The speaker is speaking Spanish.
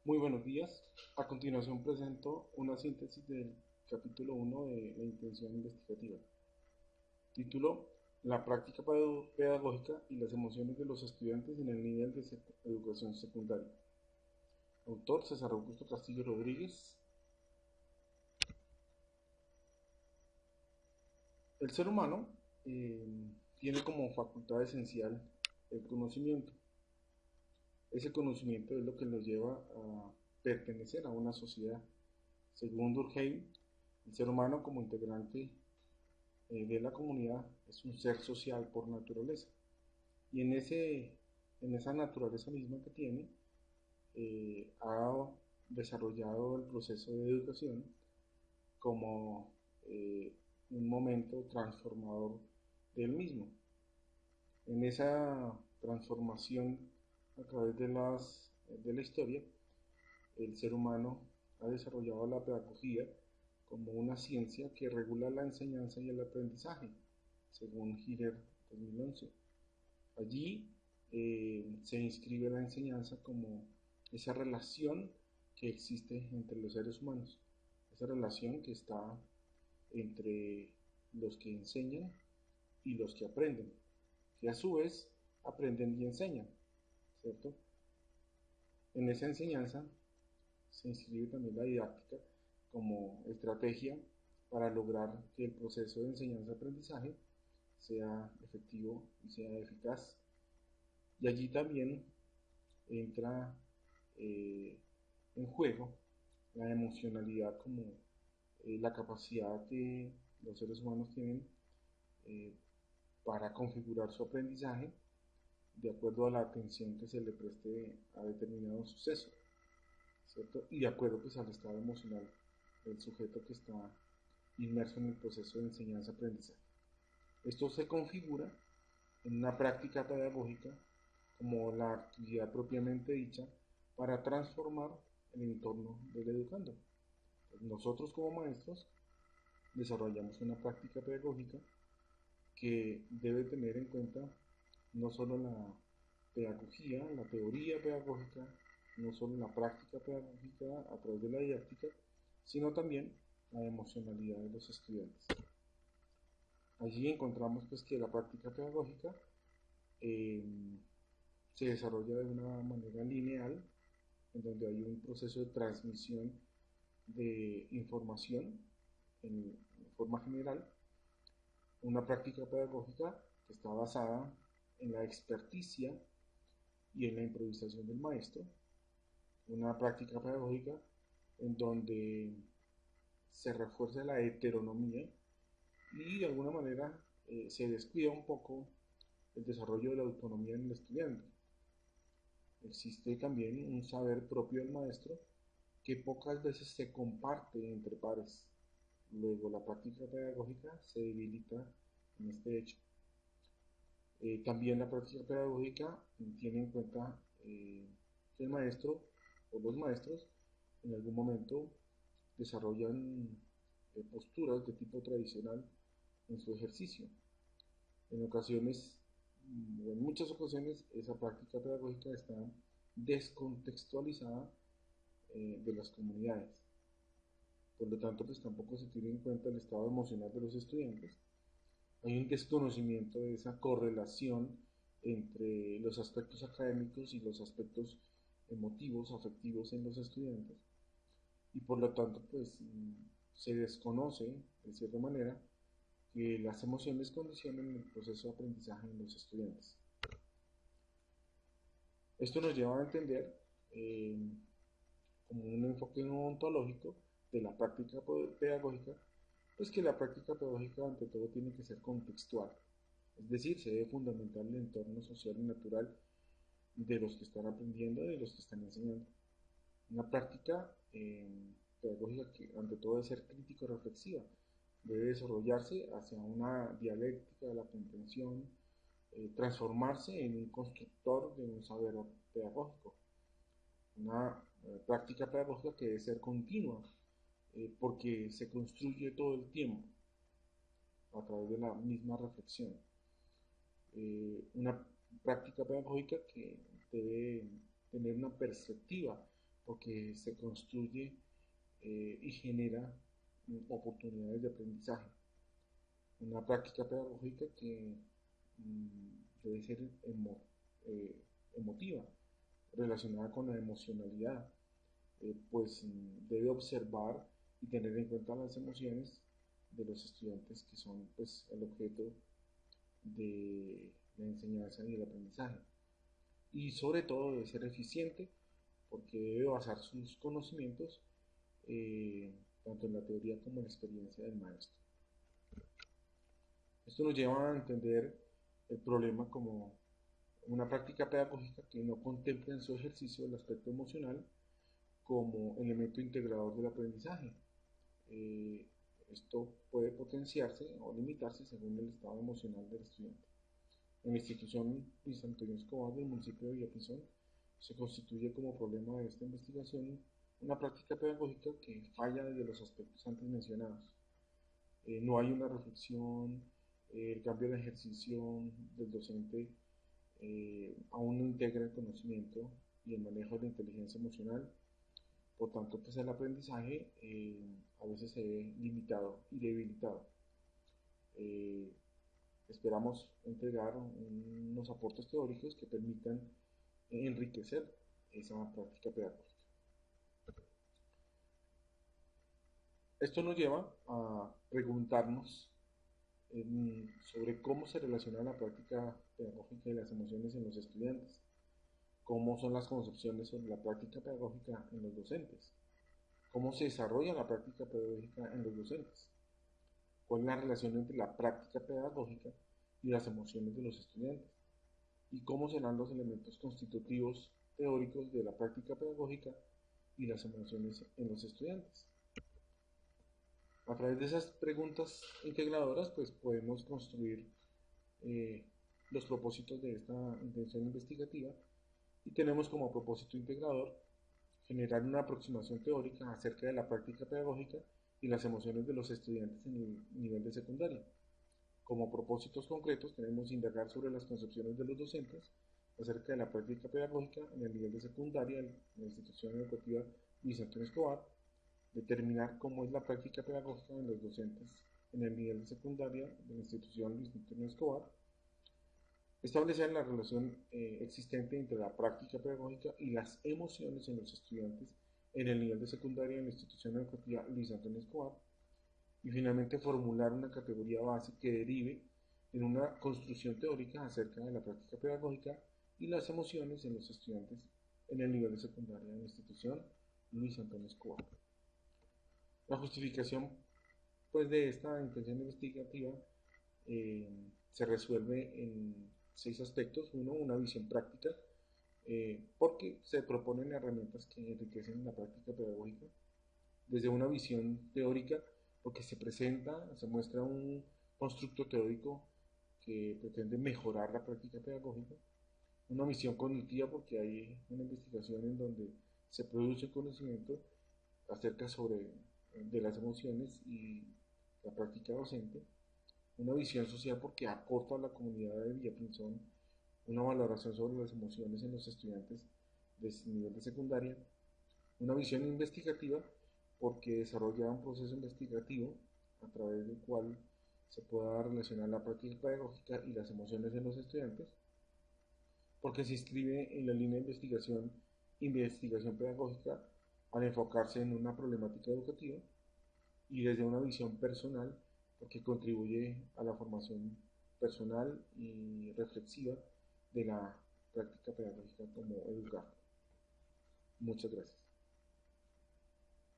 Muy buenos días. A continuación presento una síntesis del capítulo 1 de la intención investigativa. Título: La práctica pedagógica y las emociones de los estudiantes en el nivel de educación secundaria. Autor: César Augusto Castillo Rodríguez. El ser humano eh, tiene como facultad esencial el conocimiento. Ese conocimiento es lo que nos lleva a pertenecer a una sociedad. Según Durkheim, el ser humano como integrante de la comunidad es un ser social por naturaleza. Y en esa naturaleza misma que tiene, ha desarrollado el proceso de educación como un momento transformador del mismo. En esa transformación a través de la historia, el ser humano ha desarrollado la pedagogía como una ciencia que regula la enseñanza y el aprendizaje, según Hiller 2011. Allí se inscribe la enseñanza como esa relación que existe entre los seres humanos, esa relación que está entre los que enseñan y los que aprenden, que a su vez aprenden y enseñan, ¿cierto? En esa enseñanza se inscribe también la didáctica como estrategia para lograr que el proceso de enseñanza-aprendizaje sea efectivo y sea eficaz. Y allí también entra eh, en juego la emocionalidad como la capacidad que los seres humanos tienen eh, para configurar su aprendizaje de acuerdo a la atención que se le preste a determinado suceso, ¿cierto? Y de acuerdo pues al estado emocional del sujeto que está inmerso en el proceso de enseñanza-aprendizaje. Esto se configura en una práctica pedagógica como la actividad propiamente dicha para transformar el entorno del educando. Nosotros como maestros desarrollamos una práctica pedagógica que debe tener en cuenta no solo la pedagogía, la teoría pedagógica, no solo la práctica pedagógica a través de la didáctica, sino también la emocionalidad de los estudiantes. Allí encontramos pues que la práctica pedagógica eh, se desarrolla de una manera lineal, en donde hay un proceso de transmisión de información en forma general, una práctica pedagógica que está basada en la experticia y en la improvisación del maestro, una práctica pedagógica en donde se refuerza la heteronomía y de alguna manera se descuida un poco el desarrollo de la autonomía en el estudiante. Existe también un saber propio del maestro que pocas veces se comparte entre pares. Luego la práctica pedagógica se debilita en este hecho. También la práctica pedagógica tiene en cuenta que el maestro o los maestros en algún momento desarrollan posturas de tipo tradicional en su ejercicio. En ocasiones, o en muchas ocasiones, esa práctica pedagógica está descontextualizada de las comunidades. Por lo tanto, pues tampoco se tiene en cuenta el estado emocional de los estudiantes. Hay un desconocimiento de esa correlación entre los aspectos académicos y los aspectos emotivos, afectivos en los estudiantes. Y por lo tanto, pues se desconoce, de cierta manera, que las emociones condicionan el proceso de aprendizaje en los estudiantes. Esto nos lleva a entender eh, como un enfoque ontológico de la práctica pedagógica, pues que la práctica pedagógica ante todo tiene que ser contextual, es decir, se debe fundamentar el entorno social y natural de los que están aprendiendo y de los que están enseñando. Una práctica pedagógica que ante todo debe ser crítico-reflexiva, debe desarrollarse hacia una dialéctica de la comprensión, transformarse en un constructor de un saber pedagógico, una práctica pedagógica que debe ser continua, porque se construye todo el tiempo a través de la misma reflexión. Una práctica pedagógica que debe tener una perspectiva porque se construye y genera oportunidades de aprendizaje. Una práctica pedagógica que debe ser eh, emotiva, relacionada con la emocionalidad, pues debe observar y tener en cuenta las emociones de los estudiantes que son pues el objeto de la enseñanza y el aprendizaje. Y sobre todo debe ser eficiente porque debe basar sus conocimientos tanto en la teoría como en la experiencia del maestro. Esto nos lleva a entender el problema como una práctica pedagógica que no contempla en su ejercicio el aspecto emocional como elemento integrador del aprendizaje. Eh, Esto puede potenciarse o limitarse según el estado emocional del estudiante. En la institución Luis Antonio Escobar del municipio de Villapinzón se constituye como problema de esta investigación una práctica pedagógica que falla desde los aspectos antes mencionados. No hay una reflexión, el cambio de ejercicio del docente aún no integra el conocimiento y el manejo de la inteligencia emocional. Por tanto, pues el aprendizaje a veces se ve limitado y debilitado. Eh, Esperamos entregar unos aportes teóricos que permitan enriquecer esa práctica pedagógica. Esto nos lleva a preguntarnos sobre cómo se relaciona la práctica pedagógica y las emociones en los estudiantes, cómo son las concepciones sobre la práctica pedagógica en los docentes, cómo se desarrolla la práctica pedagógica en los docentes, cuál es la relación entre la práctica pedagógica y las emociones de los estudiantes, y cómo serán los elementos constitutivos teóricos de la práctica pedagógica y las emociones en los estudiantes. A través de esas preguntas integradoras, pues podemos construir eh, los propósitos de esta intención investigativa y tenemos como propósito integrador generar una aproximación teórica acerca de la práctica pedagógica y las emociones de los estudiantes en el nivel de secundaria. Como propósitos concretos tenemos indagar sobre las concepciones de los docentes acerca de la práctica pedagógica en el nivel de secundaria en la institución educativa Luis Antonio Escobar, determinar cómo es la práctica pedagógica de los docentes en el nivel de secundaria de la institución Luis Antonio Escobar, establecer la relación existente entre la práctica pedagógica y las emociones en los estudiantes en el nivel de secundaria de la institución educativa Luis Antonio Escobar, y finalmente formular una categoría base que derive en una construcción teórica acerca de la práctica pedagógica y las emociones en los estudiantes en el nivel de secundaria de la institución Luis Antonio Escobar. La justificación pues, de esta intención investigativa eh, se resuelve en 6 aspectos. Uno, una visión práctica, porque se proponen herramientas que enriquecen la práctica pedagógica. Desde una visión teórica, porque se muestra un constructo teórico que pretende mejorar la práctica pedagógica. Una visión cognitiva, porque hay una investigación en donde se produce conocimiento acerca de las emociones y la práctica docente. Una visión social, porque aporta a la comunidad de Villapinzón una valoración sobre las emociones en los estudiantes de nivel de secundaria. Una visión investigativa, porque desarrolla un proceso investigativo a través del cual se pueda relacionar la práctica pedagógica y las emociones de los estudiantes, porque se inscribe en la línea de investigación pedagógica al enfocarse en una problemática educativa, y desde una visión personal, porque contribuye a la formación personal y reflexiva de la práctica pedagógica como educar. Muchas gracias.